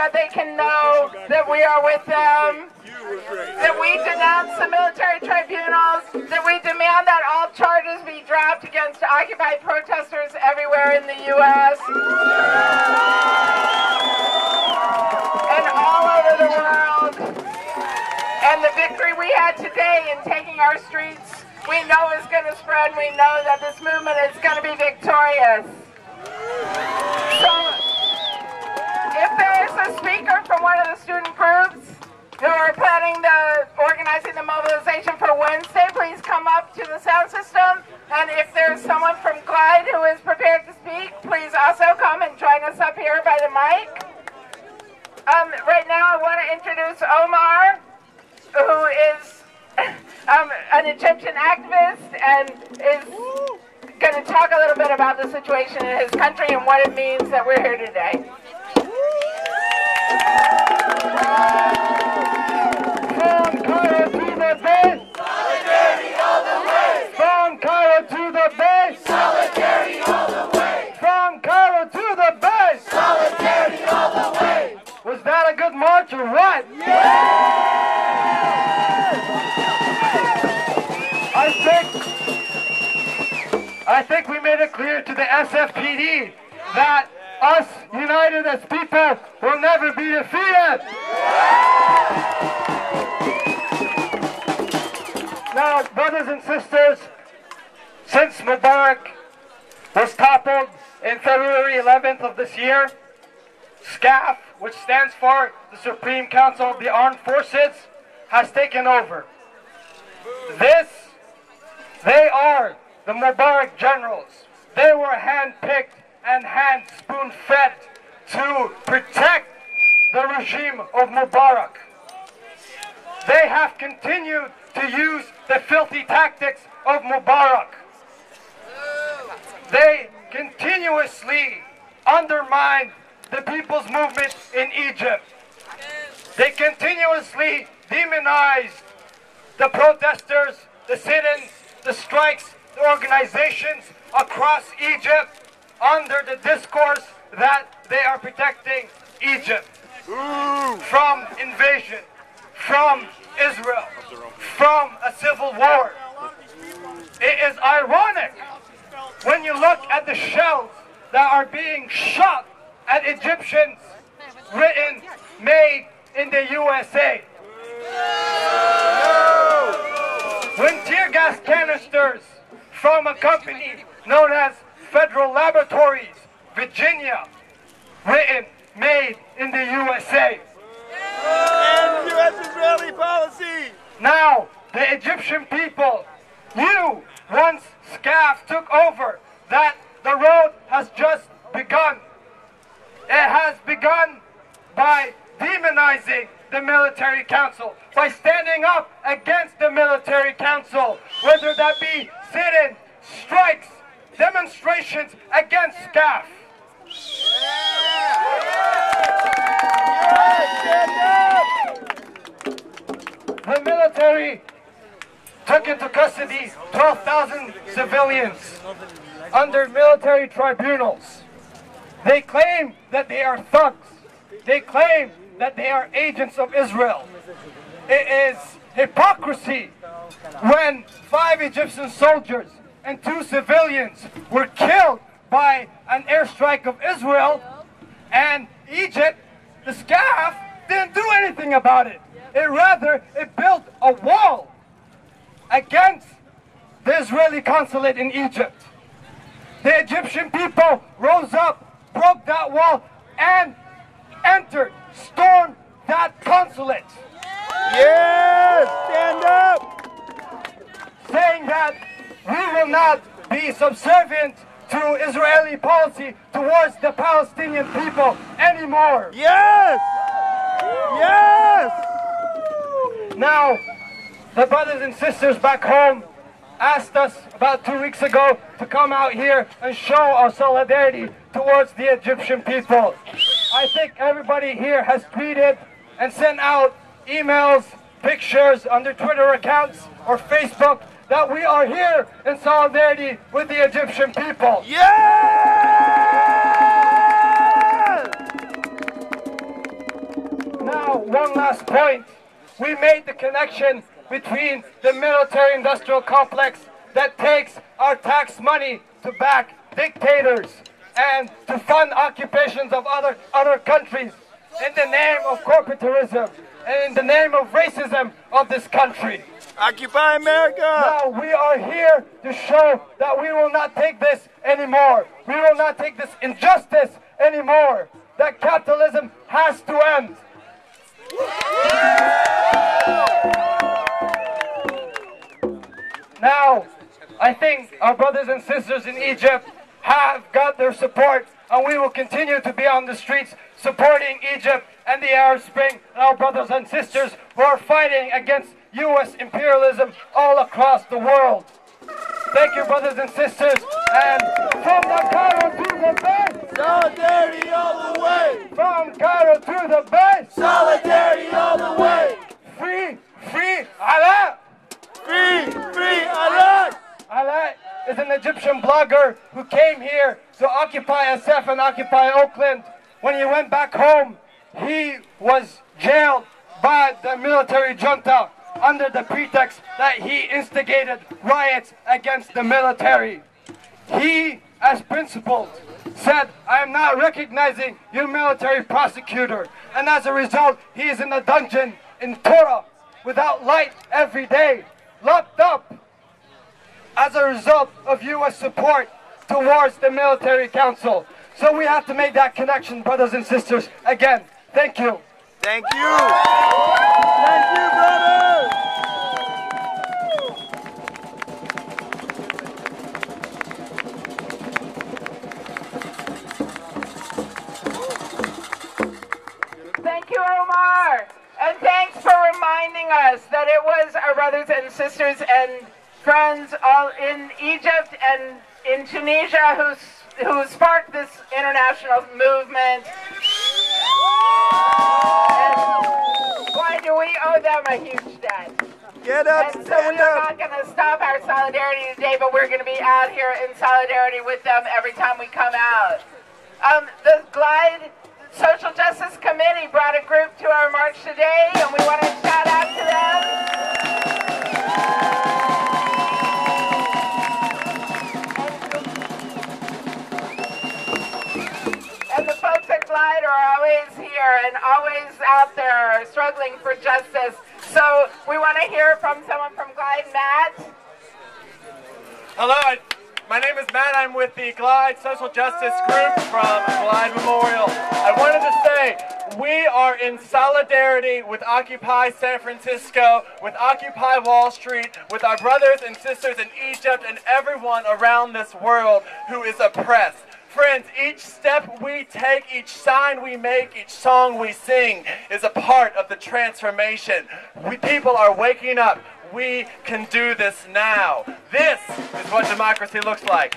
that they can know that we are with them, that we denounce the military tribunals, that we demand that all charges be dropped against Occupy protesters everywhere in the U.S. and all over the world. And the victory we had today in taking our streets, we know is going to spread. We know that this movement is going to be victorious. So, if there is a speaker from one of the student groups who are organizing the mobilization for Wednesday, please come up to the sound system. And if there's someone from Glide who is prepared to speak, please also come and join us up here by the mic. Right now I want to introduce Omar, who is an Egyptian activist and is going to talk a little bit about the situation in his country and what it means that we're here today. From Cairo to the base, solidarity all the way. From Cairo to the base, solidarity all the way. From Cairo to the base, solidarity all the way. Was that a good march or what? Yeah! I think we made it clear to the SFPD that us, united as people, will never be defeated. Now, brothers and sisters, since Mubarak was toppled in February 11th of this year, SCAF, which stands for the Supreme Council of the Armed Forces, has taken over. They are the Mubarak generals. They were hand-picked and hand-spoon-fed to protect the regime of Mubarak. They have continued to use the filthy tactics of Mubarak. They continuously undermine the people's movement in Egypt. They continuously demonize the protesters, the sit-ins, the strikes, the organizations across Egypt under the discourse that they are protecting Egypt from invasion, from Israel, from a civil war. It is ironic when you look at the shells that are being shot at Egyptians, written, made in the USA. When tear gas canisters from a company known as Federal Laboratories, Virginia, written, made in the USA. And U.S.-Israeli policy. Now, the Egyptian people knew once SCAF took over that the road has just begun. It has begun by demonizing the military council, by standing up against the military council, whether that be sit-ins, strikes, demonstrations against SCAF. The military took into custody 12,000 civilians under military tribunals. They claim that they are thugs. They claim that they are agents of Israel. It is hypocrisy when 5 Egyptian soldiers and 2 civilians were killed by an airstrike of Israel, and Egypt, the SCAF, didn't do anything about it. It built a wall against the Israeli consulate in Egypt. The Egyptian people rose up, broke that wall, and entered, stormed that consulate. Yes! Stand up! Saying that we will not be subservient to Israeli policy towards the Palestinian people anymore. Yes! Yes! Now, the brothers and sisters back home asked us about 2 weeks ago to come out here and show our solidarity towards the Egyptian people. I think everybody here has tweeted and sent out emails, pictures on their Twitter accounts or Facebook that we are here in solidarity with the Egyptian people. Yes! last point, we made the connection between the military-industrial complex that takes our tax money to back dictators and to fund occupations of other countries in the name of corporatism and in the name of racism of this country. Occupy America! Now we are here to show that we will not take this anymore. We will not take this injustice anymore. That capitalism has to end. Now, I think our brothers and sisters in Egypt have got their support, and we will continue to be on the streets supporting Egypt and the Arab Spring and our brothers and sisters who are fighting against U.S. imperialism all across the world. Thank you, brothers and sisters, and from the Cairo to the Bay, Solidarity all the way! from Cairo to the Bay, Solidarity all the way! free, free, Allah! Free, free, Allah! Allah is an Egyptian blogger who came here to occupy SF and occupy Oakland. When he went back home, he was jailed by the military junta under the pretext that he instigated riots against the military. He, as principled, said, "I am not recognizing your military prosecutor." And as a result, he is in a dungeon in Torah without light every day, locked up as a result of U.S. support towards the military council. So we have to make that connection, brothers and sisters. Again, thank you. Thank you! Thank you, brothers! Thank you, Omar. And thanks for reminding us that it was our brothers and sisters and friends all in Egypt and in Tunisia who sparked this international movement. And why do we owe them a huge debt? Get up, And so we stand are up! not going to stop our solidarity today, but we're going to be out here in solidarity with them every time we come out. The Glide Social Justice Committee brought a group to our march today, and we want to shout out to them. And the folks at Glide are always here and always out there struggling for justice. So we want to hear from someone from Glide. Matt? Hello, my name is Matt. I'm with the Glide Social Justice Group from Glide Memorial. I wanted to say we are in solidarity with Occupy San Francisco, with Occupy Wall Street, with our brothers and sisters in Egypt and everyone around this world who is oppressed. Friends, each step we take, each sign we make, each song we sing is a part of the transformation. People are waking up. We can do this now. This is what democracy looks like.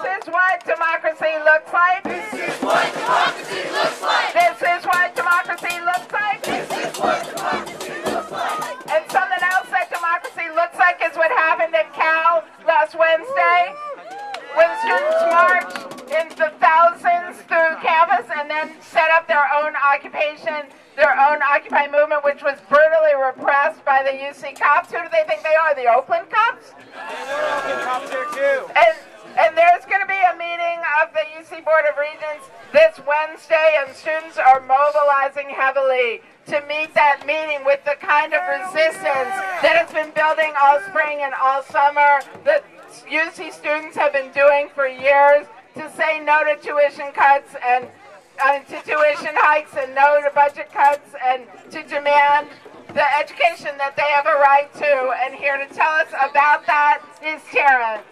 This is what democracy looks like. This is what democracy looks like. This is what democracy looks like. This is what democracy looks like. And something else that democracy looks like is what happened at Cal last Wednesday, when students marched in the thousands through campus and then set up their own occupation, their own Occupy movement, which was brutally repressed by the UC cops. Who do they think they are? The Oakland cops? Oakland cops here too. And there's going to be a meeting of the UC Board of Regents this Wednesday, and students are mobilizing heavily to meet that meeting with the kind of resistance that has been building all spring and all summer, that UC students have been doing for years, to say no to tuition cuts and to tuition hikes and no to budget cuts, and to demand the education that they have a right to. And here to tell us about that is Terrence.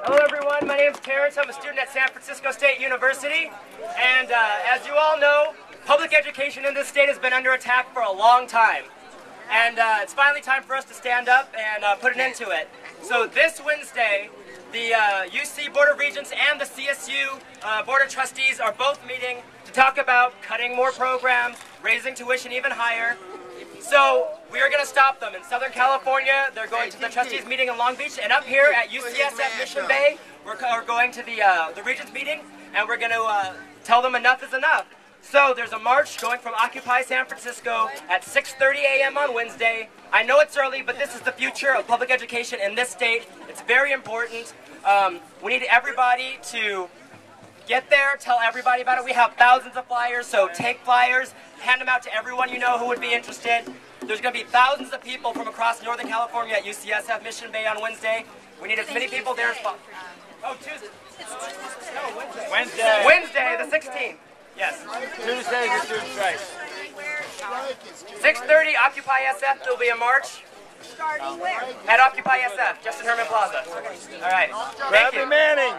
Hello everyone, my name is Terrence. I'm a student at San Francisco State University, and as you all know, public education in this state has been under attack for a long time. And it's finally time for us to stand up and put an end to it. So this Wednesday, the UC Board of Regents and the CSU Board of Trustees are both meeting to talk about cutting more programs, raising tuition even higher, So we are going to stop them. In Southern California, they're going to the trustees meeting in Long Beach, and up here at UCSF Mission Bay, we're going to the Regents meeting, and we're going to tell them enough is enough. So there's a march going from Occupy San Francisco at 6:30 a.m. on Wednesday. I know it's early, but this is the future of public education in this state. It's very important. We need everybody to get there, tell everybody about it. We have thousands of flyers, so take flyers, hand them out to everyone you know who would be interested. There's going to be thousands of people from across Northern California at UCSF Mission Bay on Wednesday. We need as many people there as possible. Oh, Tuesday. No, Wednesday. Wednesday, the 16th. Yes. Tuesday is student strike. 6:30, OccupySF. There'll be a march. Starting where? At OccupySF, Justin Herman Plaza. All right. Thank Bradley you. Manning.